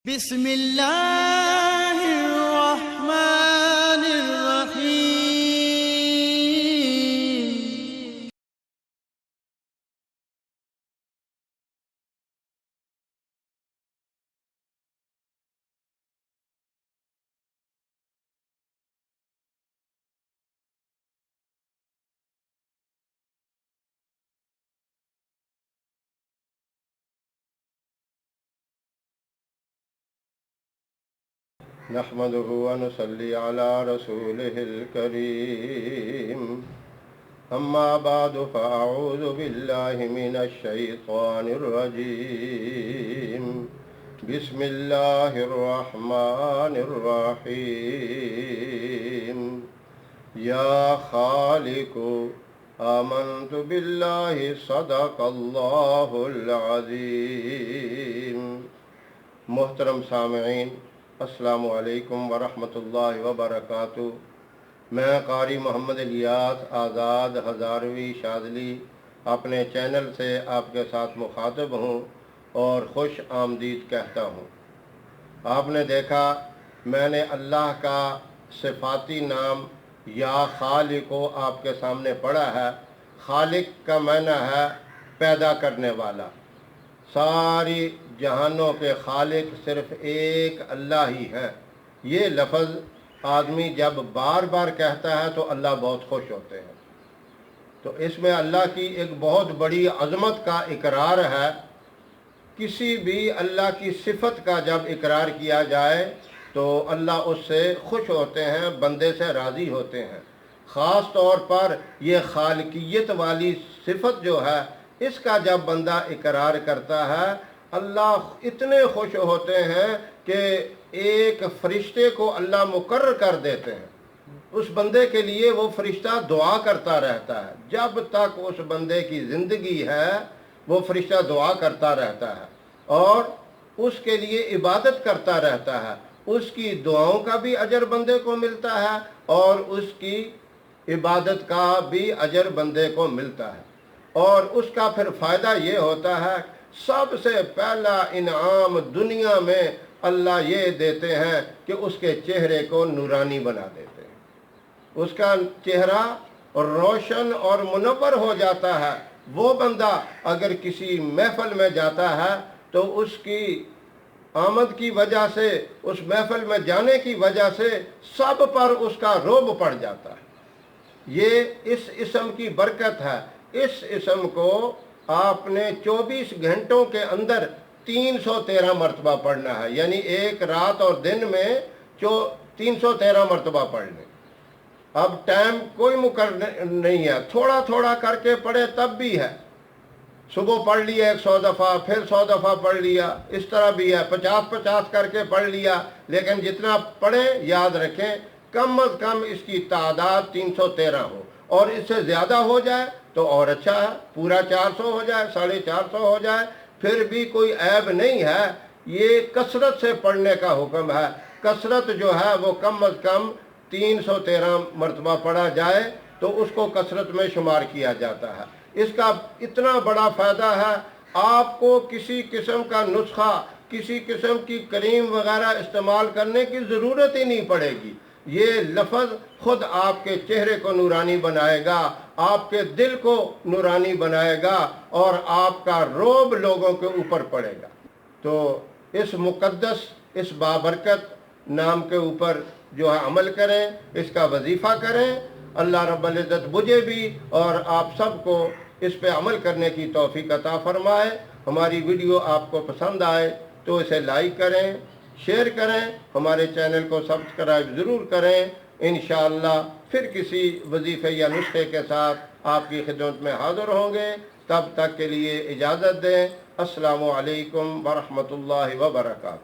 بسم اللہ الرحمن الرحیم۔ نحمده ونصلي على رسوله الكريم أما بعد فأعوذ بالله من الشيطان الرجيم بسم الله الرحمن الرحيم يا خالق آمنت بالله صدق الله العظيم۔ محترم سامعین، السلام علیکم ورحمۃ اللہ وبرکاتہ۔ میں قاری محمد الیاس آزاد ہزاروی شاذلی اپنے چینل سے آپ کے ساتھ مخاطب ہوں اور خوش آمدید کہتا ہوں۔ آپ نے دیکھا میں نے اللہ کا صفاتی نام یا خالق کو آپ کے سامنے پڑھا ہے۔ خالق کا معنی ہے پیدا کرنے والا۔ ساری جہانوں کے خالق صرف ایک اللہ ہی ہے۔ یہ لفظ آدمی جب بار بار کہتا ہے تو اللہ بہت خوش ہوتے ہیں۔ تو اس میں اللہ کی ایک بہت بڑی عظمت کا اقرار ہے۔ کسی بھی اللہ کی صفت کا جب اقرار کیا جائے تو اللہ اس سے خوش ہوتے ہیں، بندے سے راضی ہوتے ہیں۔ خاص طور پر یہ خالقیت والی صفت جو ہے، اس کا جب بندہ اقرار کرتا ہے، اللہ اتنے خوش ہوتے ہیں کہ ایک فرشتے کو اللہ مقرر کر دیتے ہیں۔ اس بندے کے لیے وہ فرشتہ دعا کرتا رہتا ہے۔ جب تک اس بندے کی زندگی ہے وہ فرشتہ دعا کرتا رہتا ہے اور اس کے لیے عبادت کرتا رہتا ہے۔ اس کی دعاؤں کا بھی اجر بندے کو ملتا ہے اور اس کی عبادت کا بھی اجر بندے کو ملتا ہے۔ اور اس کا پھر فائدہ یہ ہوتا ہے، سب سے پہلا انعام دنیا میں اللہ یہ دیتے ہیں کہ اس کے چہرے کو نورانی بنا دیتے ہیں۔ اس کا چہرہ روشن اور منور ہو جاتا ہے۔ وہ بندہ اگر کسی محفل میں جاتا ہے تو اس کی آمد کی وجہ سے، اس محفل میں جانے کی وجہ سے سب پر اس کا رعب پڑ جاتا ہے۔ یہ اس اسم کی برکت ہے۔ اس اسم کو آپ نے 24 گھنٹوں کے اندر 313 مرتبہ پڑھنا ہے، یعنی ایک رات اور دن میں 313 مرتبہ پڑھ لیں۔ اب ٹائم کوئی مقرر نہیں ہے، تھوڑا تھوڑا کر کے پڑھے تب بھی ہے۔ صبح پڑھ لیا 100 دفعہ، پھر 100 دفعہ پڑھ لیا، اس طرح بھی ہے۔ 50 کر کے پڑھ لیا، لیکن جتنا پڑھیں یاد رکھیں کم از کم اس کی تعداد 313 ہو، اور اس سے زیادہ ہو جائے تو اور اچھا ہے۔ پورا 400 ہو جائے، 450 ہو جائے، پھر بھی کوئی عیب نہیں ہے۔ یہ کثرت سے پڑھنے کا حکم ہے۔ کثرت جو ہے وہ کم از کم 313 مرتبہ پڑھا جائے تو اس کو کثرت میں شمار کیا جاتا ہے۔ اس کا اتنا بڑا فائدہ ہے، آپ کو کسی قسم کا نسخہ، کسی قسم کی کریم وغیرہ استعمال کرنے کی ضرورت ہی نہیں پڑے گی۔ یہ لفظ خود آپ کے چہرے کو نورانی بنائے گا، آپ کے دل کو نورانی بنائے گا اور آپ کا رعب لوگوں کے اوپر پڑے گا۔ تو اس مقدس، اس بابرکت نام کے اوپر جو ہے عمل کریں، اس کا وظیفہ کریں۔ اللہ رب العزت مجھے بھی اور آپ سب کو اس پہ عمل کرنے کی توفیق عطا فرمائے۔ ہماری ویڈیو آپ کو پسند آئے تو اسے لائک کریں، شیئر کریں، ہمارے چینل کو سبسکرائب ضرور کریں۔ انشاءاللہ پھر کسی وظیفے یا نسخے کے ساتھ آپ کی خدمت میں حاضر ہوں گے۔ تب تک کے لیے اجازت دیں۔ السلام علیکم ورحمۃ اللہ وبرکاتہ۔